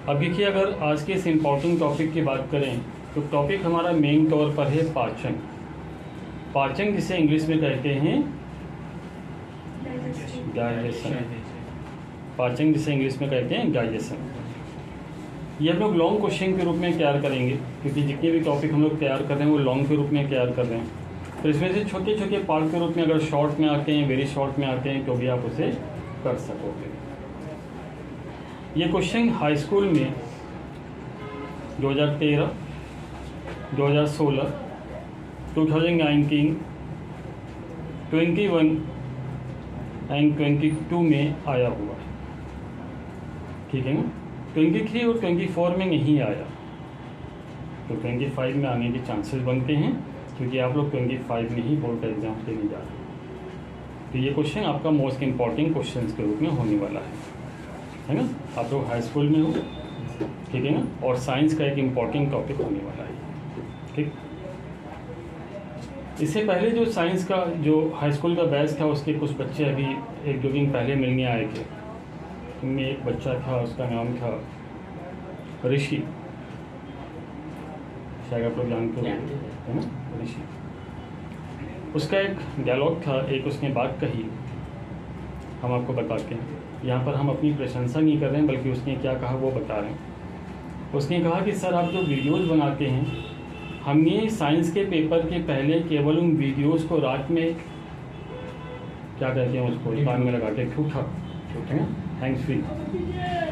अब देखिए, अगर आज के इस इम्पॉर्टेंट टॉपिक की बात करें तो टॉपिक हमारा मेन तौर पर है पाचन। पाचन जिसे इंग्लिश में कहते हैं डाइजेशन। पाचन जिसे इंग्लिश में कहते हैं डाइजेशन। ये हम लोग लॉन्ग क्वेश्चन के रूप में तैयार करेंगे, क्योंकि जितने भी टॉपिक हम लोग तैयार कर रहे हैं वो लॉन्ग के रूप में तैयार कर रहे हैं। तो इसमें से छोटे छोटे पार्ट के रूप में अगर शॉर्ट में आते हैं, वेरी शॉर्ट में आते हैं, तो भी आप उसे कर सकोगे। ये क्वेश्चन हाई स्कूल में 2013, 2016, 2019, 21 एंड 22 में आया हुआ है, ठीक है ना। 23 और 24 में नहीं आया, तो 25 में आने के चांसेस बनते हैं, क्योंकि आप लोग 25 में ही बोर्ड का एग्ज़ाम देने जा रहे हैं। तो ये क्वेश्चन आपका मोस्ट इम्पॉर्टेंट क्वेश्चन के रूप में होने वाला है ना। आप लोग हाई स्कूल में हो, ठीक है ना, और साइंस का एक इम्पॉर्टेंट टॉपिक होने वाला है, ठीक। इससे पहले जो साइंस का जो हाई स्कूल का बैच था, उसके कुछ बच्चे अभी 1-2 दिन पहले मिलने आए थे। उनमें एक बच्चा था, उसका नाम था ऋषि, शायद आप लोग जानते हो, है ना, ऋषि। उसका एक डायलॉग था, एक उसने बात कही, हम आपको बताते हैं। यहाँ पर हम अपनी प्रशंसा नहीं कर रहे हैं, बल्कि उसने क्या कहा वो बता रहे हैं। उसने कहा कि सर, आप जो वीडियोज़ बनाते हैं, हमने साइंस के पेपर के पहले केवल उन वीडियोज़ को रात में, क्या कहते हैं उसको, कान में लगा के ठूठा, है ना, हैंड्स फ्री,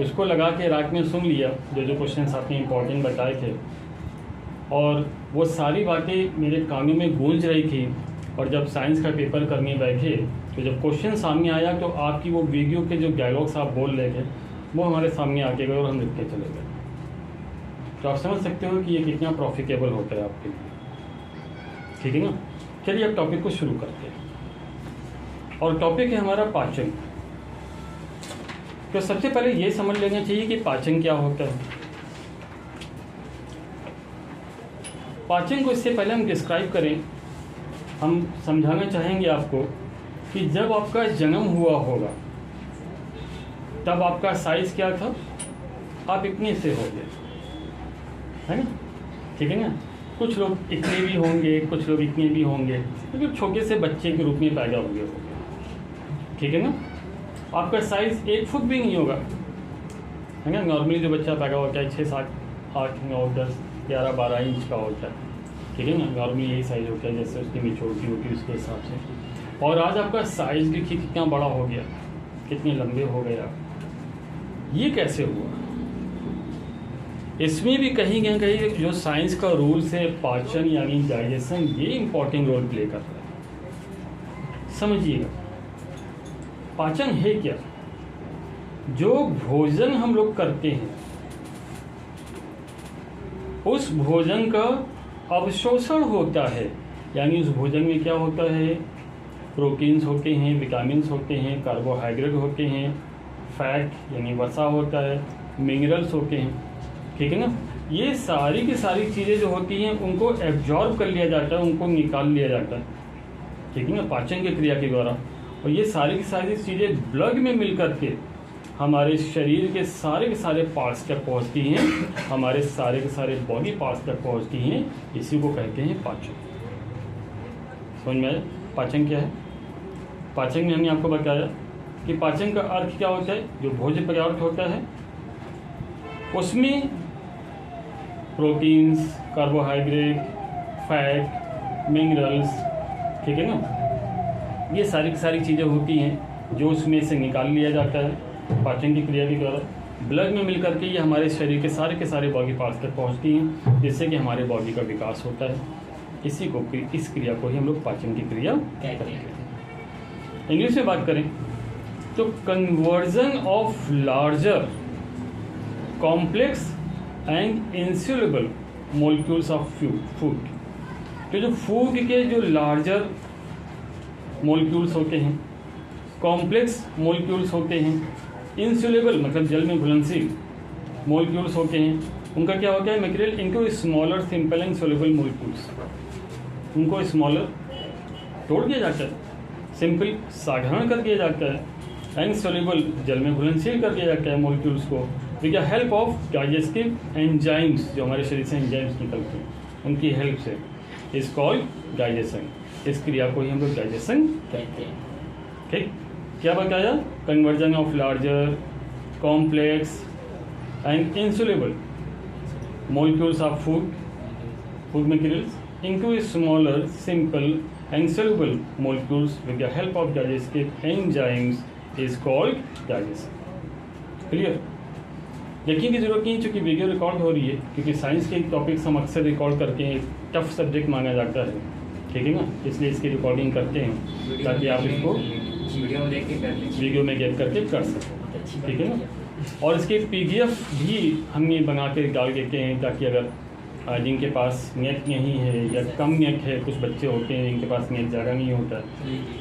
उसको लगा के रात में सुन लिया, जो क्वेश्चन आपने इंपॉर्टेंट बताए थे, और वो सारी बातें मेरे कानों में गूंज रही थी। और जब साइंस का पेपर करने बैठे, तो जब क्वेश्चन सामने आया, तो आपकी वो वीडियो के जो डायलॉग्स आप बोल रहे थे, वो हमारे सामने आके गए और हम लिख के चले गए। तो आप समझ सकते हो कि ये कितना प्रॉफिटेबल होता है आपके लिए, ठीक है ना। चलिए अब टॉपिक को शुरू करते हैं, और टॉपिक है हमारा पाचन। तो सबसे पहले ये समझ लेना चाहिए कि पाचन क्या होता है। पाचन को इससे पहले हम डिस्क्राइब करें, हम समझाना चाहेंगे आपको कि जब आपका जन्म हुआ होगा, तब आपका साइज क्या था, आप इतने से हो गए, है ना, ठीक है ना। कुछ लोग इतने भी होंगे, कुछ लोग इतने भी होंगे, मतलब छोटे से बच्चे के रूप में पैदा हुए होंगे, ठीक है ना। आपका साइज 1 फुट भी नहीं होगा, है ना। नॉर्मली जो बच्चा पैदा होता है 6, 7, 8, 9, 10, 11, 12 इंच का होता है, ठीक है ना। नॉर्मली यही साइज़ होता है, जैसे उसकी मेच्योरिटी होती है उसके हिसाब से। और आज आपका साइज़ देखिए कितना बड़ा हो गया, कितने लंबे हो गए आप। ये कैसे हुआ? इसमें भी कहीं ना कहीं जो साइंस का रूल्स है, पाचन यानी डाइजेशन, ये इम्पॉर्टेंट रोल प्ले कर रहा है। समझिएगा, पाचन है क्या? जो भोजन हम लोग करते हैं, उस भोजन का अवशोषण होता है, यानी उस भोजन में क्या होता है, प्रोटीन्स होते हैं, विटामिन्स होते हैं, कार्बोहाइड्रेट होते हैं, फैट यानी वसा होता है, मिनरल्स होते हैं, ठीक है ना। ये सारी की सारी चीज़ें जो होती हैं, उनको एब्जॉर्ब कर लिया जाता है, उनको निकाल लिया जाता है, ठीक है ना, पाचन की क्रिया के द्वारा। और ये सारी की सारी चीज़ें ब्लड में मिल करके हमारे शरीर के सारे पार्ट्स तक पहुंचती हैं, हमारे सारे के सारे बॉडी पार्ट्स तक पहुंचती हैं। इसी को कहते हैं पाचन। समझ में आया पाचन क्या है? पाचन में हमने आपको बताया कि पाचन का अर्थ क्या होता है। जो भोज्य पदार्थ होता है उसमें प्रोटीन्स, कार्बोहाइड्रेट, फैट, मिनरल्स, ठीक है ना, ये सारी की सारी चीज़ें होती हैं जो उसमें से निकाल लिया जाता है पाचन की क्रिया के द्वारा। ब्लड में मिलकर के ये हमारे शरीर के सारे बॉडी पार्ट्स तक पहुंचती हैं, जिससे कि हमारे बॉडी का विकास होता है। इस क्रिया को ही हम लोग पाचन की क्रिया कहते हैं। इंग्लिश में बात करें तो conversion of larger complex and insoluble molecules of food. तो जो फूड के जो लार्जर मॉलिक्यूल्स होते हैं, कॉम्प्लेक्स मॉलिक्यूल्स होते हैं, इंसॉल्युबल मतलब जल में घुलनशील मॉलिक्यूल्स होते हैं, उनका क्या होता है, material into smaller simple and soluble molecules. उनको स्मॉलर तोड़ दिया जाता है, सिंपल साधारण कर दिया जाता है, एंड सोल्युबल जल में घुलनशील कर दिया जाता है मॉलिक्यूल्स को, with the help of digestive enzymes, जो हमारे शरीर से एंजाइम्स निकलते हैं उनकी हेल्प से, इज कॉल्ड डाइजेशन। इस क्रिया को ही हम लोग डाइजेशन कहते हैं। ठीक, क्या बताया? Conversion of larger complex and insoluble molecules of food materials into smaller simple and soluble molecules with the help of digestive enzymes is called digestion। Clear? यकीन की जरूरत नहीं, चूँकि वीडियो रिकॉर्ड हो रही है, क्योंकि साइंस के टॉपिक्स हम अक्सर रिकॉर्ड करके हैं, टफ सब्जेक्ट माना जाता है, ठीक है ना, इसलिए इसकी रिकॉर्डिंग करते हैं ताकि आप इसको वीडियो में गेट करके कर सकें, ठीक है ना। और इसके PDF भी हम ये बना के डाल देते हैं ताकि अगर जिनके पास नेट नहीं है या कम नेट है, कुछ बच्चे होते हैं जिनके पास नेट ज़्यादा नहीं होता,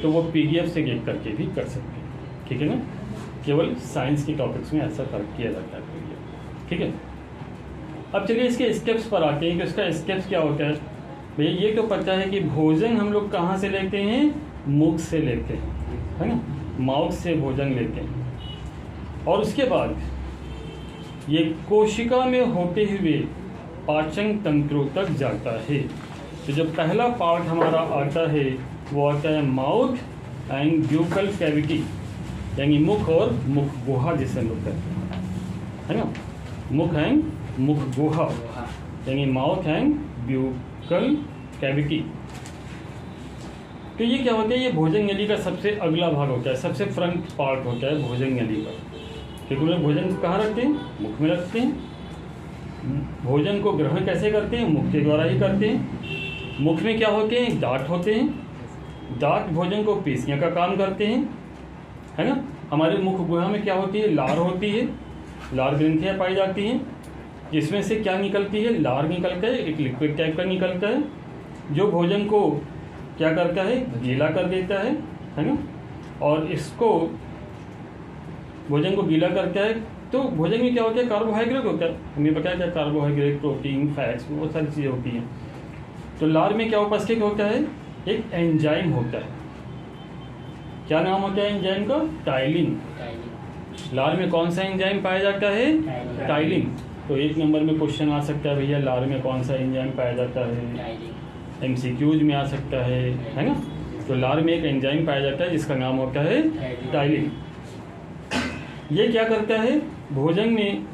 तो वो PDF से गेट करके भी कर सकते हैं, ठीक है ना। केवल साइंस के टॉपिक्स में ऐसा फर्क किया जाता है PDF, ठीक है। अब चलिए इसके स्टेप्स पर आते हैं कि उसका स्टेप्स क्या होता है। भैया ये तो पता है कि भोजन हम लोग कहाँ से लेते हैं? मुख से लेते हैं, है ना, माउथ से भोजन लेते हैं, और उसके बाद ये कोशिका में होते हुए पाचन तंत्रों तक जाता है। तो जो पहला पार्ट हमारा आता है वो आता है माउथ एंड ब्यूकल कैविटी, यानी मुख और मुख गुहा जिसे हम लोग कहते हैं, है ना, मुख एंड मुख गुहा, यानी माउथ एंड ब्यूकल कैविटी। तो ये क्या होता है? ये भोजन नली का सबसे अगला भाग होता है, सबसे फ्रंट पार्ट होता है भोजन नली का। क्योंकि लोग भोजन कहाँ रखते हैं? मुख में रखते हैं। भोजन को ग्रहण कैसे करते हैं? मुख के द्वारा ही करते हैं। मुख में क्या होते हैं? दांत होते हैं। दांत भोजन को पीसने का काम करते हैं, है ना। हमारे मुख गुहा में क्या होती है? लार होती है, लार ग्रंथियाँ पाई जाती हैं, जिसमें से क्या निकलती है? लार निकलता है, एक लिक्विड टाइप का निकलता है, जो भोजन को क्या करता है? गीला कर देता है ना। और इसको भोजन को गीला करता है तो भोजन में क्या होता है? कार्बोहाइड्रेट होता है। हमें पता है क्या? कार्बोहाइड्रेट, प्रोटीन, फैट्स, वो सारी चीज़ें होती हैं। तो लार में क्या उपस्थित होता है? एक एंजाइम होता है। क्या नाम होता है एंजाइम का? टाइलिन। लार में कौन सा एंजाइम पाया जाता है? टाइलिन। तो 1 नंबर में क्वेश्चन आ सकता है, भैया लार में कौन सा एंजाइम पाया जाता है? MCQs में आ सकता है ना। तो लार में एक एंजाइम पाया जाता है जिसका नाम होता है टाइलिन। ये क्या करता है? भोजन में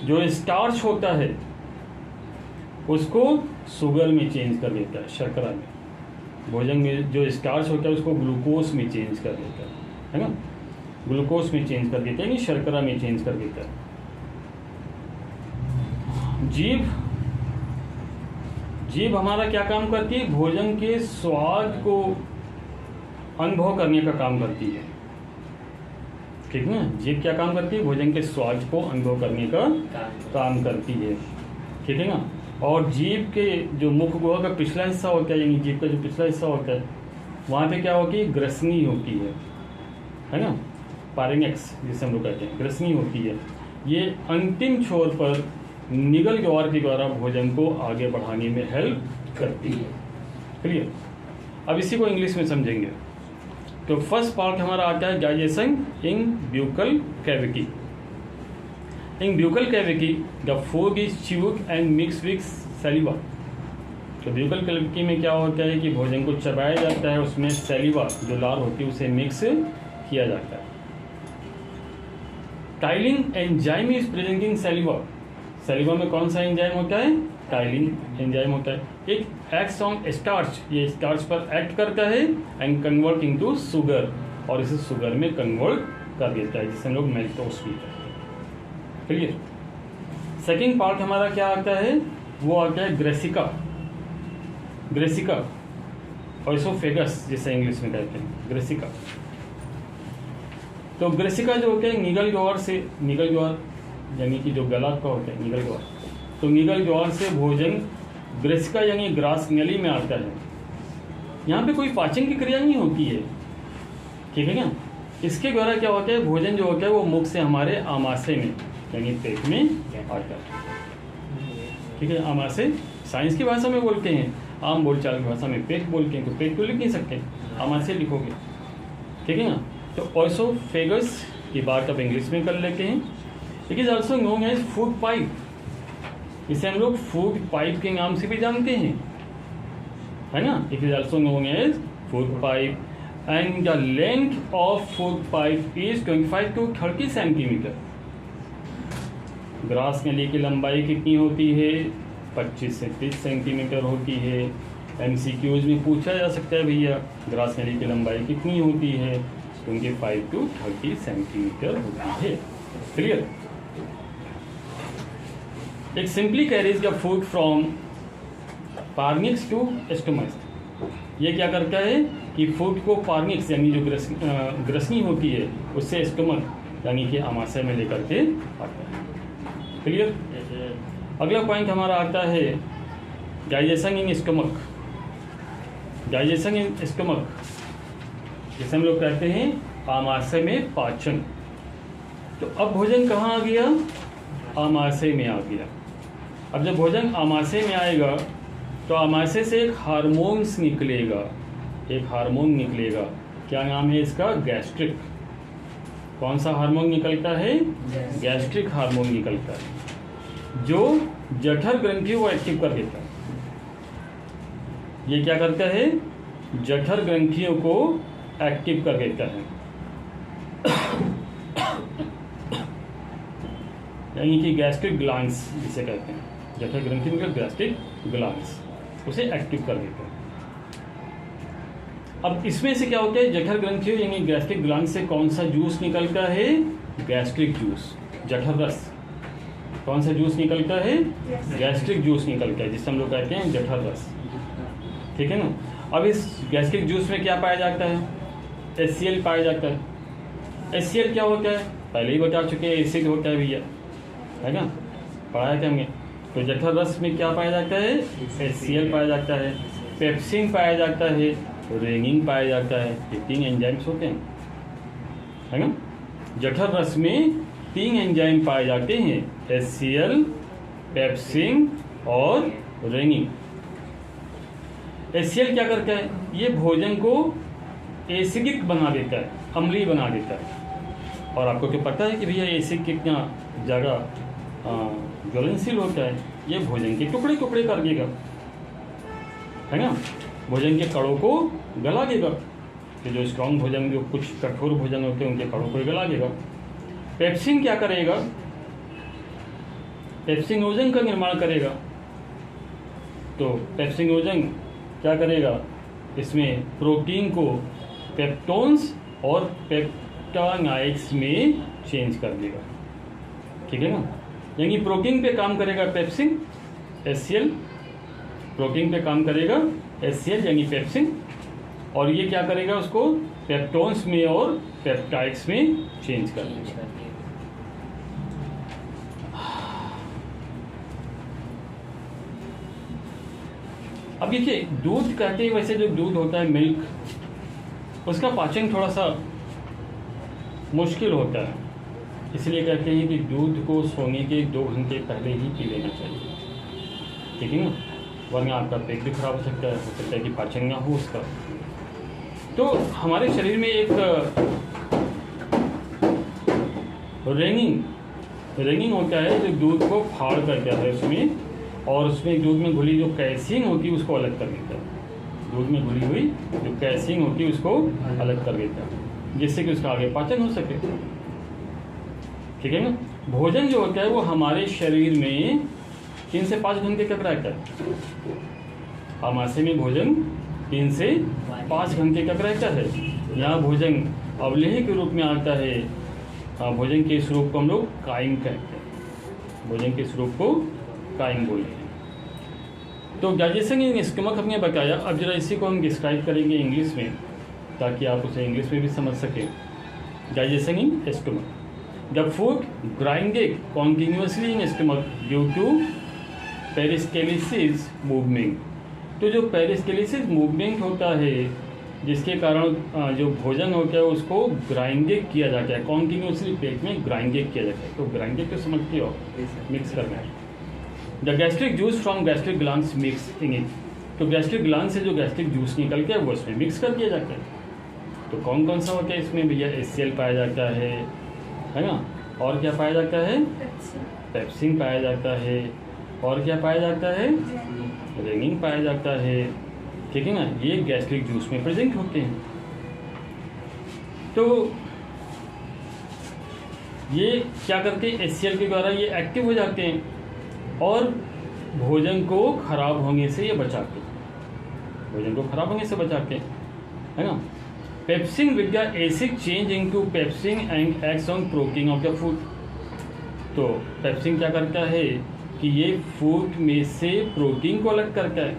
जो स्टार्च होता है उसको शुगर में चेंज कर देता है, शर्करा में। भोजन में जो स्टार्च होता है उसको ग्लूकोज में चेंज कर देता है ना, ग्लूकोज में चेंज कर देता है, यानी शर्करा में चेंज कर देता है। जीभ हमारा क्या काम करती है? भोजन के स्वाद को अनुभव करने का काम करती है, ठीक ना। जीभ क्या काम करती है? भोजन के स्वाद को अनुभव करने का काम करती है, ठीक है ना। और जीभ के जो मुख गुहा का पिछला हिस्सा होता है, यानी जीभ का जो पिछला हिस्सा होता है, वहाँ पे क्या होती है? ग्रसनी होती है ना, पारिनेक्स जिसे हम लोग कहते हैं, ग्रसनी होती है। ये अंतिम छोर पर निगल ज्वार के द्वारा भोजन को आगे बढ़ाने में हेल्प करती है। क्लियर? अब इसी को इंग्लिश में समझेंगे। तो फर्स्ट पार्ट हमारा आता है digestion in buccal cavity. In buccal cavity the food is chewed and mix with saliva. तो ब्यूकल कैविटी में क्या होता है कि भोजन को चबाया जाता है, उसमें सैलिवा जो लार होती है उसे मिक्स किया जाता है। Ptyalin enzyme is present in saliva. Saliva में कौन सा एंजाइम होता है? टाइलिन एंजाइम होता है। एक एक्ट्स ऑन स्टार्च, ये स्टार्च पर एक्ट करता है एंड कन्वर्ट इनटू शुगर, और इसे शुगर में कन्वर्ट कर देता है, जिसे हम लोग मेल्टोस भी कहते हैं। क्लियर? सेकेंड पार्ट हमारा क्या आता है? वो आता है ग्रेसिका। ग्रेसिका और इसोफेगस जिसे इंग्लिश में कहते हैं, ग्रेसिका। तो ग्रेसिका जो होता है निगल ज्वार से, निगल ज्वार यानी कि जो गला का होता है निगल ज्वार, तो निगल ज्वार से भोजन ग्रेसिका यानी ग्रास नली में आता है। यहाँ पे कोई पाचन की क्रिया नहीं होती है, ठीक है ना। इसके द्वारा क्या होता है? भोजन जो होता है वो मुख से हमारे आमाशय में यानी पेट में आता है, ठीक है। आमाशय साइंस की भाषा में बोलते हैं, आम बोलचाल की भाषा में पेट बोलते हैं, तो पेट तो लिख नहीं सकते, आमाशय लिखोगे, ठीक है ना। तो ऑइसोफेगस की बात अब इंग्लिश में कर लेते हैं। It is also known as food pipe. इसे हम लोग फूड पाइप के नाम से भी जानते हैं, है ना। It is also known as food pipe and the length of food pipe is 25 to 30 centimetre. ग्रास नली की लंबाई कितनी होती है? 25 से 30 सेंटीमीटर होती है। MCQs में पूछा जा सकता है भैया ग्रास नली की लंबाई कितनी होती है? 25 to 30 सेंटीमीटर होती है। Clear? It simply carries the food from pharynx to stomach. ये क्या करता है कि फूड को पार्निक्स यानी जो ग्रसनी होती है उससे स्टोमक यानी कि आमाशय में लेकर के आता है। क्लियर? अगला पॉइंट हमारा आता है digestion in stomach. Digestion in stomach जिसे हम लोग कहते हैं आमाशय में पाचन। तो अब भोजन कहाँ आ गया? आमाशय में आ गया। अब जब भोजन आमाशय में आएगा तो आमाशय से एक हार्मोन्स निकलेगा, एक हार्मोन निकलेगा। क्या नाम है इसका? गैस्ट्रिक। कौन सा हार्मोन निकलता है? गैस्ट्रिक हार्मोन निकलता है जो जठर ग्रंथियों को एक्टिव कर देता है। ये क्या करता है? जठर ग्रंथियों को एक्टिव कर देता है, यानी कि गैस्ट्रिक ग्लैंड्स जिसे कहते हैं। जठर ग्रंथि मतलब गैस्ट्रिक ग्लैंड्स उसे एक्टिव कर देते हैं। अब इसमें से क्या होता है? जठर ग्रंथियों यानी गैस्ट्रिक ग्लैंड से कौन सा जूस निकलता है? गैस्ट्रिक जूस, जठर रस। कौन सा जूस निकलता है? गैस्ट्रिक जूस निकलता है जिसे हम लोग कहते हैं जठर रस। ठीक है ना। अब इस गैस्ट्रिक जूस में क्या पाया जाता है? HCl पाया जाता है। HCl क्या होता है? पहले ही बता चुके हैं, एसिड होता है भैया, है ना, पढ़ाया क्या हमने। तो जठर रस में क्या पाया जाता है? HCl पाया जाता है, पेप्सिन पाया जाता है, रेनिन पाया जाता है। ये 3 एंजाइम्स होते हैं, है ना। जठर रस में 3 एंजाइम पाए जाते हैं, HCl, पेप्सिन और रेनिन। HCl क्या करता है? ये भोजन को एसिडिक बना देता है, अम्लीय बना देता है। और आपको क्या पता है कि भैया एसिड कितना ज़्यादा ज्वलनशील होता है? ये भोजन के टुकड़े टुकड़े कर देगा, है ना। भोजन के कणों को गला देगा, कि जो स्ट्रॉन्ग भोजन, जो कुछ कठोर भोजन होते हैं उनके कणों को गला देगा। पेप्सिन क्या करेगा? पेप्सिन ओजन का निर्माण करेगा। तो पेप्सिन ओजन क्या करेगा? इसमें प्रोटीन को पेप्टोन्स और पेप्टानाइड्स में चेंज कर देगा। ठीक है ना। यानी प्रोटीन पे काम करेगा पेप्सिन, HCl, प्रोटीन पे काम करेगा HCl यानी पेप्सिन, और ये क्या करेगा? उसको पेप्टोन्स में और पेप्टाइड्स में चेंज कर देगा। अब देखिए, दूध कहते हैं, वैसे जो दूध होता है मिल्क, उसका पाचन थोड़ा सा मुश्किल होता है। इसलिए कहते हैं कि दूध को सोने के 2 घंटे पहले ही पी लेना चाहिए। ठीक है ना, वरना आपका पेट भी खराब हो सकता है कि पाचन ना हो उसका। तो हमारे शरीर में एक रेनिन होता है जो दूध को फाड़ करता है उसमें, और उसमें दूध में घुली जो कैसीन होती है उसको अलग कर देता है। दूध में घुली हुई जो कैसीन होती है उसको अलग कर देता है, जिससे कि उसका आगे पाचन हो सके। ठीक है ना। भोजन जो होता है वो हमारे शरीर में 3 से 5 घंटे तक रहता है। आमाशय में भोजन 3 से 5 घंटे तक रहता है। यहाँ भोजन अवलेह के रूप में आता है। भोजन के स्वरूप को हम लोग काइम कहते हैं। भोजन के स्वरूप को काइम बोलते हैं। तो डाइजेशन इन स्टमक हमने बताया। अब जरा इसी को हम डिस्क्राइब करेंगे इंग्लिश में, ताकि आप उसे इंग्लिश में भी समझ सकें। Digestion in stomach: the food grinded continuously in stomach due to peristalsis movement. तो जो पेरिस्टेलिसिस मूवमेंट होता है, जिसके कारण जो भोजन होता है उसको ग्राइंडेड किया जाता है, कॉन्टिन्यूसली पेट में ग्राइंडेड किया जाता है। तो ग्राइंडेड तो समझते हो, मिक्स करना है। The gastric juice from gastric glands mix in it. तो गैस्ट्रिक ग्लैंड से जो गैस्ट्रिक जूस निकलता है वो इसमें मिक्स कर दिया जाता है। तो कौन कौन सा होता है इसमें भैया? HCl पाया जाता है ना, और क्या पाया जाता है? पेप्सिन पाया जाता है। और क्या पाया जाता है? रेनिन पाया जाता है। ठीक है ना, ये गैस्ट्रिक जूस में प्रेजेंट होते हैं। तो ये क्या करते हैं? HCl के द्वारा ये एक्टिव हो जाते हैं और भोजन को खराब होने से ये बचाते हैं, भोजन को खराब होने से बचाते हैं, है ना। Pepsin with the acid change into pepsin and acts on protein of the food. तो पेप्सिन क्या करता है कि ये फूड में से प्रोटीन को अलग करता है।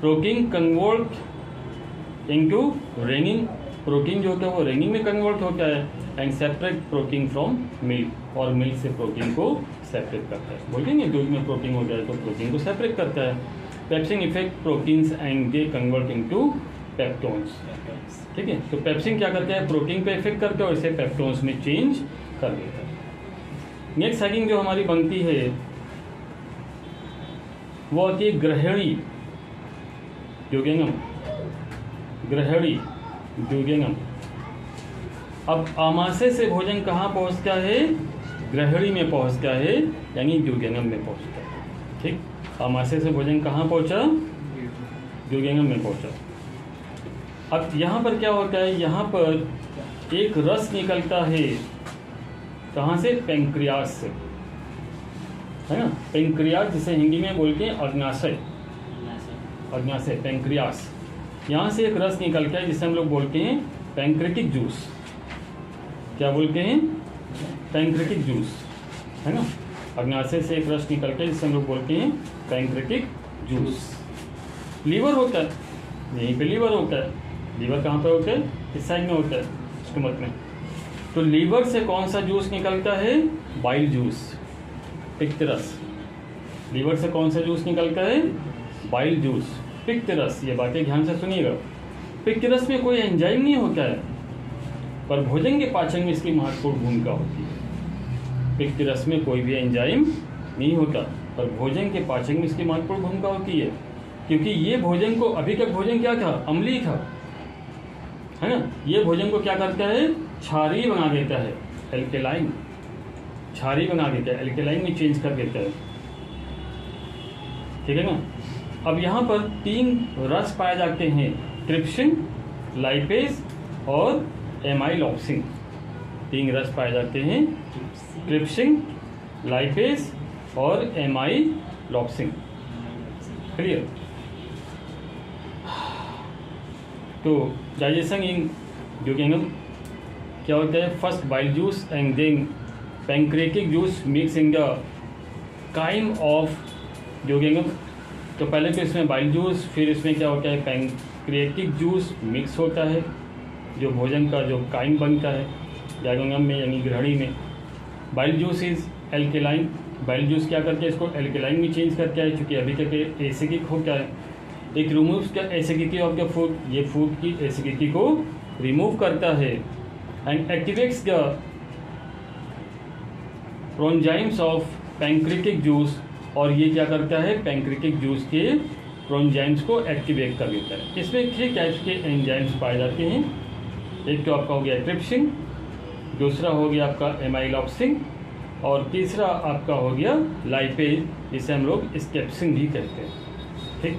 Protein convert into renin, protein जो होता है वो रेनिन में कन्वर्ट होता है and separate protein from milk, और मिल्क से प्रोटीन को सेपरेट करता है। बोलेंगे दूध में प्रोटीन हो जाए तो प्रोटीन को सेपरेट करता है। Pepsin effect proteins and they convert into peptones. ठीक है, तो पेप्सिन क्या करता है? प्रोटीन पे इफेक्ट करता है और इसे पेप्टोन्स में चेंज कर देता है। नेक्स्ट सेटिंग जो हमारी बनती है वो आती है ग्रहणी ड्यूगेनम, ग्रहणी ड्यूगेनम। अब आमाशय से भोजन कहाँ पहुँचता है? ग्रहणी में पहुँचता है, यानी ड्यूगेनम में पहुँचता है। ठीक, आमाशय से भोजन कहाँ पहुँचा? ड्यूगेनम में पहुँचा। अब यहाँ पर क्या होता है? यहाँ पर एक रस निकलता है, कहाँ से? पेंक्रियास से, है ना। पेंक्रियास जिसे हिंदी में बोलते हैं अग्नाशय, अग्नाशय पेंक्रियास। यहाँ से एक रस निकलता है जिसे हम लोग बोलते हैं पैंक्रेटिक जूस। क्या बोलते हैं? पैंक्रेटिक जूस, है ना। अग्नाशय से एक रस निकलता है जिसे हम लोग बोलते हैं पैंक्रेटिक जूस। लीवर होता है, यहीं पे लीवर होता है। लीवर कहाँ पे होता है? इस साइड में होता है, स्टमक में। तो लीवर से कौन सा जूस निकलता है? बाइल जूस, पित्त रस। लीवर से कौन सा जूस निकलता है? बाइल जूस, पित्त रस। ये बातें ध्यान से सुनिएगा। पित्त रस में कोई एंजाइम नहीं होता है, पर भोजन के पाचन में इसकी महत्वपूर्ण भूमिका होती है। पित्त रस में कोई भी एंजाइम नहीं होता, पर भोजन के पाचन में इसकी महत्वपूर्ण भूमिका होती है, क्योंकि ये भोजन को, अभी तक भोजन क्या था? अम्लीय था, है ना। ये भोजन को क्या करता है? क्षारीय बना देता है, एल्केलाइन, क्षारीय बना देता है, एल्केलाइन में चेंज कर देता है। ठीक है ना। अब यहाँ पर 3 रस पाए जाते हैं, ट्रिप्सिन, लाइपेज और एमाइलॉक्सिन। 3 रस पाए जाते हैं, ट्रिप्सिन, लाइपेज और एमाइलॉक्सिन। क्लियर? तो डाइजेशन इन ड्यूगेनम क्या होता है? First bile juice and then pancreatic juice mix in the chyme of duodenum. तो पहले तो इसमें बाइल जूस, फिर इसमें क्या होता है? पैंक्रेटिक जूस मिक्स होता है, जो भोजन का जो काइम बनता है ड्यूगेनम में, यानी ग्रहणी में। Bile juice is alkaline. Bile juice क्या करते हैं? इसको एल्केलाइन में चेंज करता है, क्योंकि अभी तक एसिडिक होता है। एक removes the acidity of the food, ये फूड की एसिडिटी को रिमूव करता है and activates the proenzymes of pancreatic juice, और ये क्या करता है? पैंक्रेटिक जूस के प्रोंजाइम्स को एक्टिवेट कर देता है। इसमें 3 टाइप्स के एंजाइम्स पाए जाते हैं। एक तो आपका हो गया ट्रिप्सिन, दूसरा हो गया आपका एमाइलॉक्सिन, और तीसरा आपका हो गया लाइपेज, जिसे हम लोग स्टेप्सिन भी कहते हैं। ठीक,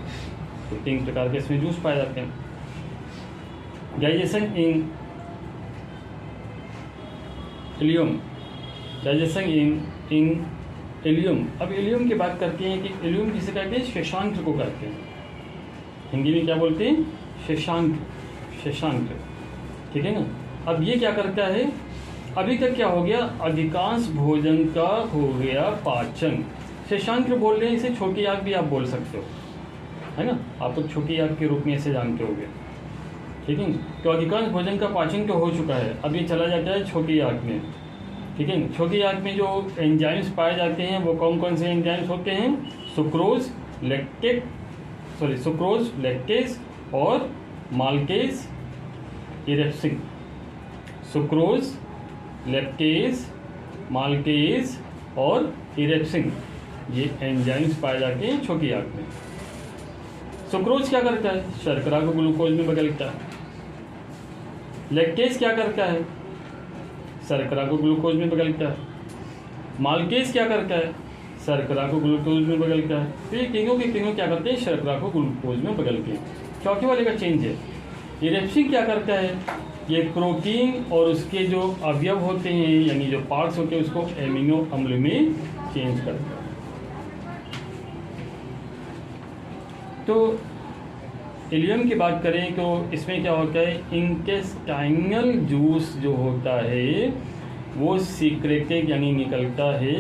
तो 3 प्रकार के इसमें जूस पाए जाते हैं। Digestion in ileum, digestion in ileum. अब इलियम की बात करते हैं कि इलियम जिसे कहते हैं शेषांत्र को कहते हैं, हिंदी में क्या बोलते हैं? शेषांत्र, शेषांत्र। ठीक है ना। अब ये क्या करता है? अभी तक क्या हो गया? अधिकांश भोजन का हो गया पाचन। शेषांत्र बोल रहे हैं, इसे छोटी आग भी आप बोल सकते हो, है ना। आप तो छोटी आग के रूप में इसे जानते होगे। ठीक है, तो अधिकांश भोजन का पाचन तो हो चुका है, अब ये चला जाता है छोटी आग में। ठीक है, छोटी आग में जो एंजाइम्स पाए जाते हैं वो कौन कौन से एंजाइम्स होते हैं? सुक्रोज, लैक्टेज और maltase erepsin. Sucrose, lactase, maltase और इरेप्सिन, ये एंजाइम्स पाए जाते हैं छोटी आग में। सुक्रोज क्या करता है? शर्करा को ग्लूकोज में बदलता है। लैक्टेज क्या करता है? शर्करा को ग्लूकोज में बदलता है। मालकेज क्या करता है? शर्करा को ग्लूकोज में बदलता है। तो ये तीनों के तीनों क्या करते हैं? शर्करा को ग्लूकोज में बदलते हैं। चौथे वाले का चेंज है। इरेप्सिन क्या करता है? ये प्रोटीन और उसके जो अवयव होते हैं यानी जो पार्ट्स होते हैं उसको एमिनो अम्ल में चेंज करता है। तो इलियम की बात करें तो इसमें क्या होता है? इंटेस्टाइनल जूस जो होता है वो सीक्रेटेड यानी निकलता है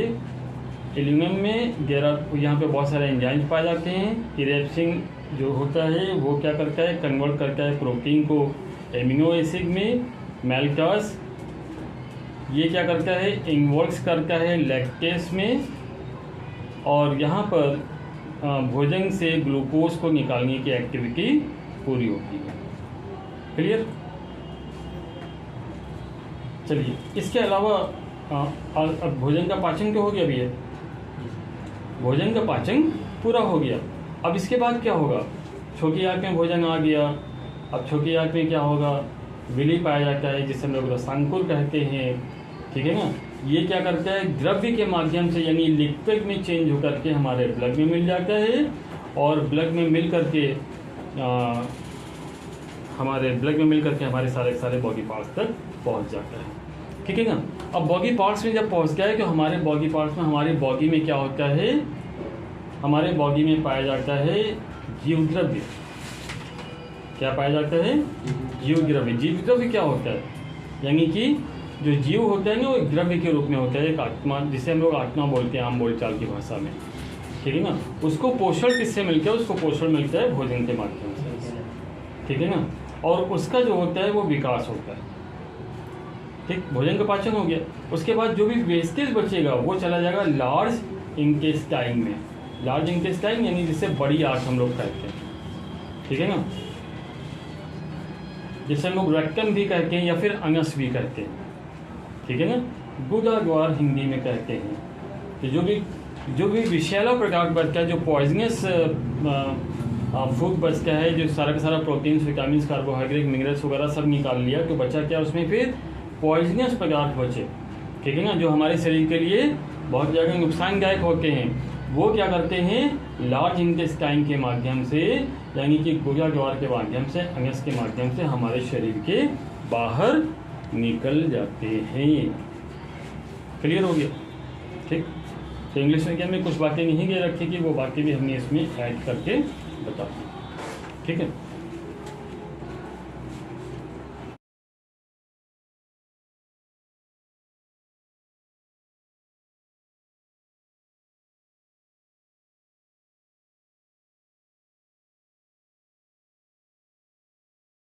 इलियम में। यहाँ पे बहुत सारे एंजाइम पाए जाते हैं। इरेप्सिन जो होता है वो क्या करता है? कन्वर्ट करता है प्रोटीन को एमिनो एसिड में। मैल्टास ये क्या करता है? इन्वॉल्व करता है लैक्टेस में। और यहाँ पर भोजन से ग्लूकोज को निकालने की एक्टिविटी पूरी होती है। क्लियर? चलिए, इसके अलावा अब भोजन का पाचन तो हो गया भैया, भोजन का पाचन पूरा हो गया। अब इसके बाद क्या होगा? छोटी आंत में भोजन आ गया। अब छोटी आंत में क्या होगा? विली पाया जाता है जिसे हम लोग रसांकुर कहते हैं। ठीक है ना? ये क्या करता है? द्रव्य के माध्यम से यानी लिक्विड में चेंज होकर के हमारे ब्लड में मिल जाता है और ब्लड में मिल करके हमारे सारे बॉडी पार्ट्स तक पहुंच जाता है। ठीक है ना? अब बॉडी पार्ट्स में जब पहुंच गया है तो हमारे बॉडी पार्ट्स में हमारी बॉडी में क्या होता है? हमारे बॉडी में पाया जाता है जीव द्रव्य। क्या पाया जाता है? जीव द्रव्य। जीव द्रव्य क्या होता है? यानी कि जो जीव होता है ना वो द्रव्य के रूप में होता है, एक आत्मा, जिसे हम लोग आत्मा बोलते हैं आम बोलचाल की भाषा में। ठीक है ना? उसको पोषण किससे मिलता है? उसको पोषण मिलता है भोजन के माध्यम से। ठीक है ना? और उसका जो होता है वो विकास होता है। ठीक, भोजन का पाचन हो गया। उसके बाद जो भी वेस्टेज बचेगा वो चला जाएगा लार्ज इंटेस्टाइन में। लार्ज इंटेस्टाइन यानी जिसे बड़ी आंत हम लोग कहते हैं। ठीक है ना? जिसे हम लोग रेक्टम भी कहते हैं या फिर अनस भी कहते हैं। ठीक है ना? गुदाद्वार हिंदी में कहते हैं। तो जो भी विषैला पदार्थ बचता है, जो पॉइजनस फूड बचता है, जो सारा का सारा प्रोटीन्स, विटामिन, कार्बोहाइड्रेट, मिनरल्स वगैरह सब निकाल लिया, तो बचा क्या उसमें? फिर पॉइजनस पदार्थ बचे। ठीक है ना? जो हमारे शरीर के लिए बहुत ज़्यादा नुकसानदायक होते हैं, वो क्या करते हैं? लार्ज इंटेस्टाइन के माध्यम से यानी कि गुदाद्वार के माध्यम से, अनस के माध्यम से हमारे शरीर के बाहर निकल जाते हैं। क्लियर हो गया? ठीक। तो इंग्लिश मीडियम में कुछ बातें नहीं दे रखी कि वो बातें भी हमने इसमें ऐड करके बता दी। ठीक है?